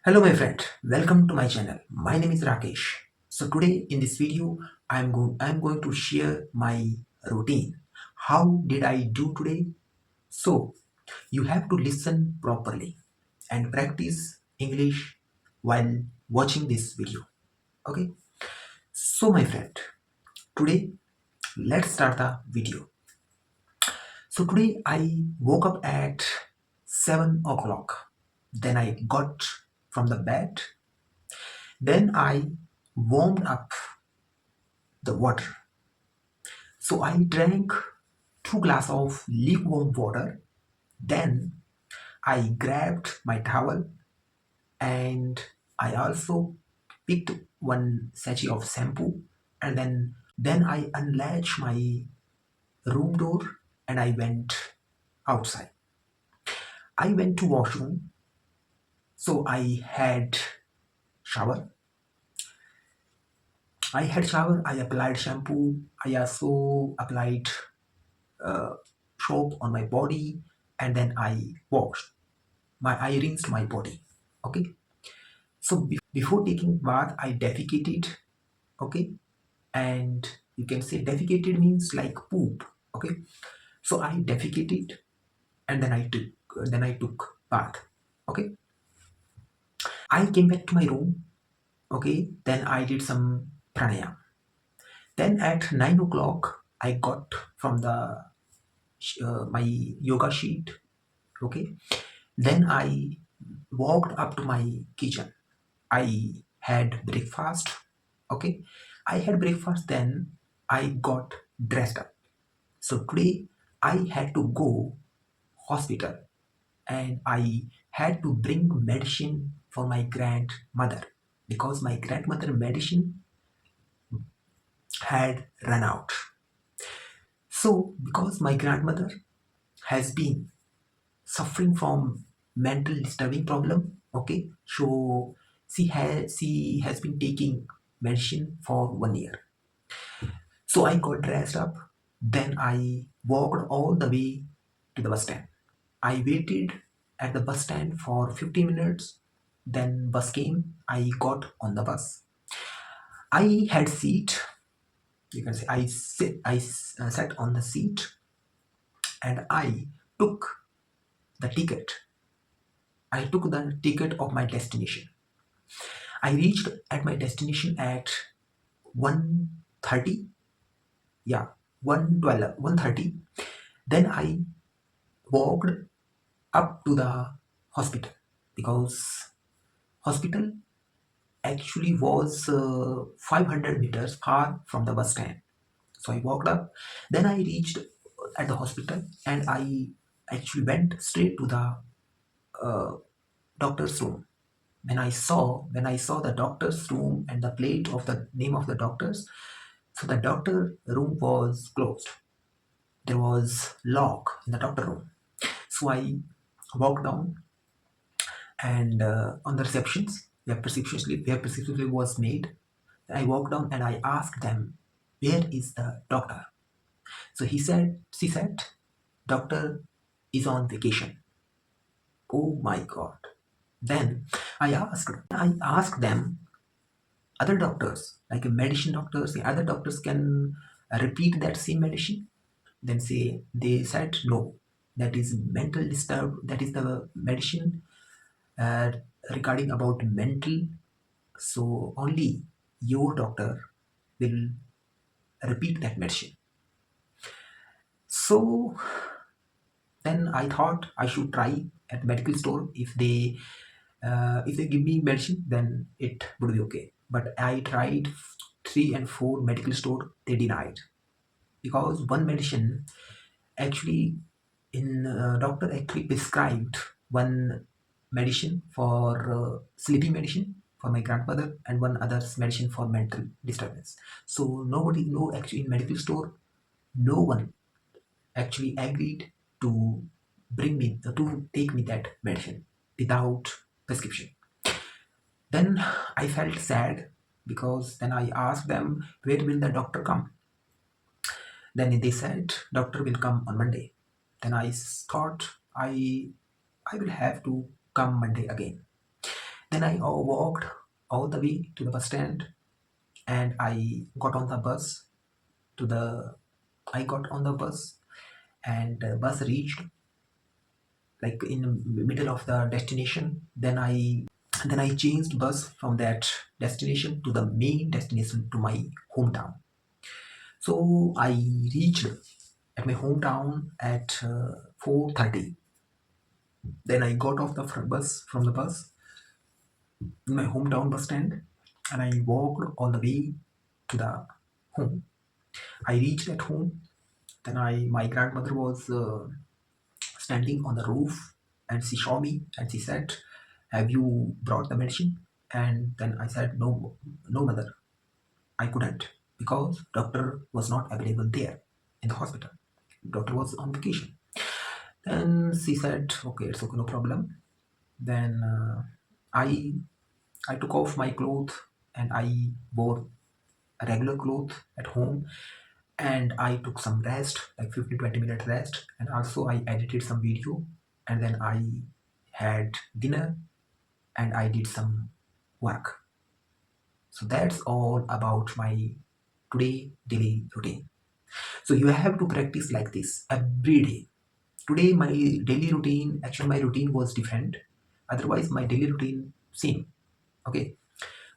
Hello my friend, welcome to my channel. My name is Rakesh. So today in this video I'm going to share my routine. How did I do today? So you have to listen properly and practice English while watching this video. Okay? So my friend, today let's start the video. So today I woke up at 7 o'clock. Then I got from the bed. Then I warmed up the water. So I drank 2 glasses of lukewarm water. Then I grabbed my towel and I also picked one sachet of shampoo, and then I unlatched my room door and I went outside. I went to washroom, so I had shower, I applied shampoo, I also applied soap on my body, and then I rinsed my body. Okay, so before taking bath I defecated. Okay, and you can say defecated means like poop. Okay, so I defecated and then I took bath. Okay, I came back to my room. Okay, then I did some pranayam. Then at 9 o'clock I got from the my yoga sheet. Okay, then I walked up to my kitchen. I had breakfast. Okay, I had breakfast, then I got dressed up. So today I had to go hospital and I had to bring medicine for my grandmother because my grandmother medicine had run out. So because my grandmother has been suffering from mental disturbing problem. Okay, so she has been taking medicine for 1 year. So I got dressed up, then I walked all the way to the bus stand. I waited at the bus stand for 15 minutes, then bus came. I got on the bus. I had seat, you can say I sat on the seat, and took the ticket I took the ticket of my destination. I reached at my destination at 1:30. Yeah, 1:12, 1:30. Then I walked up to the hospital because hospital actually was 500 meters far from the bus stand. So I walked up. Then I reached at the hospital and I actually went straight to the uh, doctor's room. When I saw the doctor's room and the plate of the name of the doctors, so the doctor room was closed. There was lock in the doctor room. So I walked down and on the receptions where prescription slip was made, I walked down and I asked them, where is the doctor? So she said, doctor is on vacation. Oh my God. Then I asked them, other doctors, like medicine doctors, the other doctors can repeat that same medicine. Then they said no, that is mental disturb, that is the medicine uh, regarding about mental, so only your doctor will repeat that medicine. So then I thought I should try at medical store. If they give me medicine, then it would be okay. But I tried 3 and 4 medical store, they denied, because one medicine actually in doctor actually prescribed one medicine for sleeping medicine for my grandmother and one other medicine for mental disturbance. So nobody, no, actually in medical store, no one actually agreed to to take me that medicine without prescription. Then I felt sad because then I asked them, where will the doctor come? Then they said doctor will come on Monday. Then I thought I will have to come Monday again. Then I walked all the way to the bus stand, and I got on the bus to the I got on the bus, and the bus reached like in the middle of the destination. Then I changed bus from that destination to the main destination to my hometown. So I reached at my hometown at 4:30. Then I got off the bus from the bus in my hometown bus stand, and I walked all the way to the home. I reached at home. Then my grandmother was standing on the roof, and she saw me and she said, "Have you brought the medicine?" And then I said, "No, no, mother, I couldn't because doctor was not available there in the hospital. Doctor was on vacation." Then she said, "Okay, it's okay, no problem." Then I I took off my clothes and I wore a regular cloth at home, and I took some rest, like 15-20 minute rest, and also I edited some video, and then I had dinner and I did some work. So that's all about my today daily routine. So you have to practice like this every day. Today my daily routine, actually my routine was different. Otherwise my daily routine same. Okay.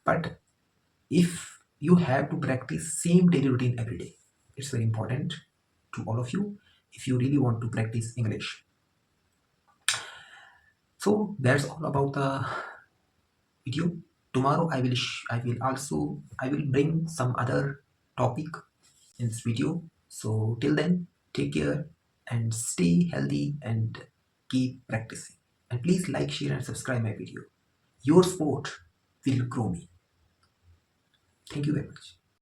But if you have to practice same daily routine every day, it's very important to all of you if you really want to practice English. So that's all about the video. Tomorrow I will bring some other topic in this video. So till then, take care and stay healthy and keep practicing. And please like, share and subscribe my video. Your support will grow me. Thank you very much.